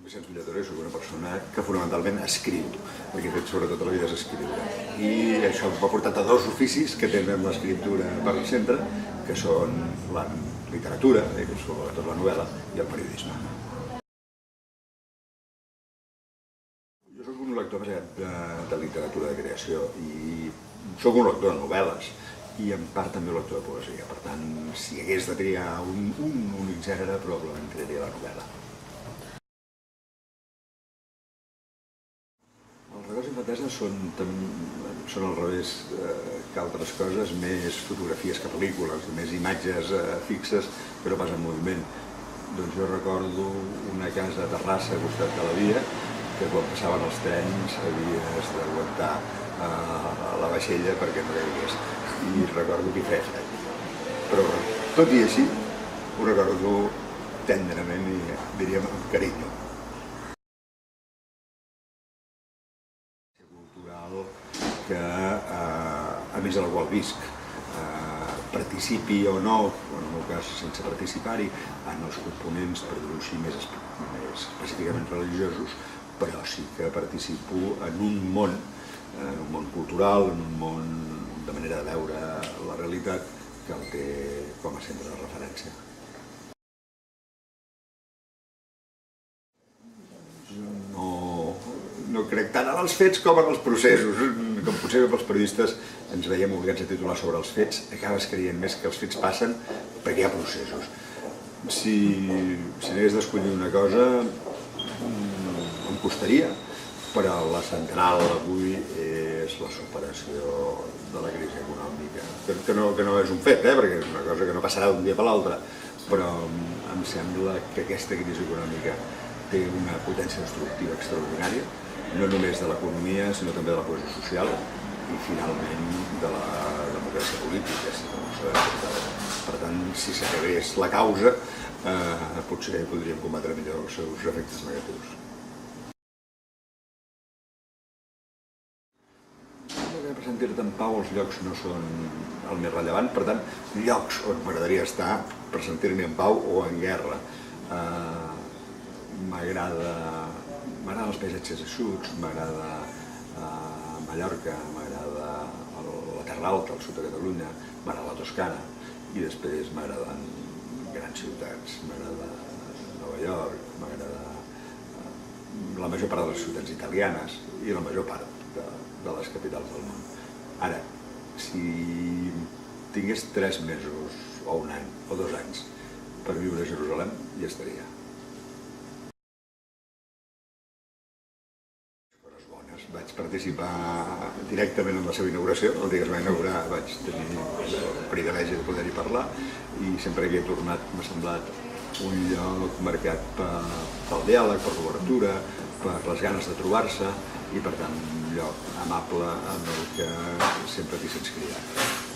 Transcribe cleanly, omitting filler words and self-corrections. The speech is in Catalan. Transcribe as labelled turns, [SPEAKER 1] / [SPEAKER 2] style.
[SPEAKER 1] Vicenç Villatoré, soc una persona que fonamentalment escriu, el que he fet sobretot a la vida és escriure. I això m'ha portat a dos oficis que tenen l'escriptura per al centre, que són la literatura, sobretot la novel·la, i el periodisme. Jo soc un lector de literatura de creació i soc un lector de novel·les i en part també un lector de poesia. Per tant, si hagués de triar un únic gènere, probablement triaria la novel·la. Els records d'infantesa són al revés que altres coses, més fotografies que pel·lícules, més imatges fixes que no pas en moviment. Doncs jo recordo una casa a Terrassa, al costat de la via, que quan passaven els trens havies d'aguantar la vaixella perquè no caigués. I recordo que hi feia fred. Però tot i així ho recordo tendrament i diríem amb carinyo. Que, a més de la qual visc, participi o no, en el meu cas sense participar-hi, en els components, per dir-ho així, més específicament religiosos, però sí que participo en un món cultural, en un món de manera de veure la realitat que el té com a centre de referència. No crec tant en els fets com en els processos. Com potser els periodistes ens veiem obligats a titular sobre els fets, acabes creient més que els fets passen perquè hi ha processos. Si n'hagués d'escollir una cosa, em costaria, però la central avui és la superació de la crisi econòmica. Que no és un fet, perquè és una cosa que no passarà d'un dia per l'altre, però em sembla que aquesta crisi econòmica té una potència destructiva extraordinària, no només de l'economia, sinó també de la cohesió social i, finalment, de la democràcia política, si no ho sabem. Per tant, si s'acabés la causa, potser podríem combatre millor els seus efectes negatius. Per sentir-te en pau, els llocs no són el més rellevant, per tant, llocs on m'agradaria estar per sentir-me en pau o en guerra. M'agraden els paisatges eixuts, m'agrada Mallorca, m'agrada la Terra Alta, al sud de Catalunya, m'agrada la Toscana i després m'agraden grans ciutats, m'agrada Nova York, m'agrada la major part de les ciutats italianes i la major part de les capitals del món. Ara, si tingués 3 mesos o un any o 2 anys per viure a Jerusalem, hi estaria. Vaig participar directament en la seva inauguració. El dia que es va inaugurar vaig tenir el privilegi de poder-hi parlar i sempre que he tornat m'ha semblat un lloc marcat pel diàleg, per l'obertura, per les ganes de trobar-se i, per tant, un lloc amable amb el que sempre t'hi sents cridat.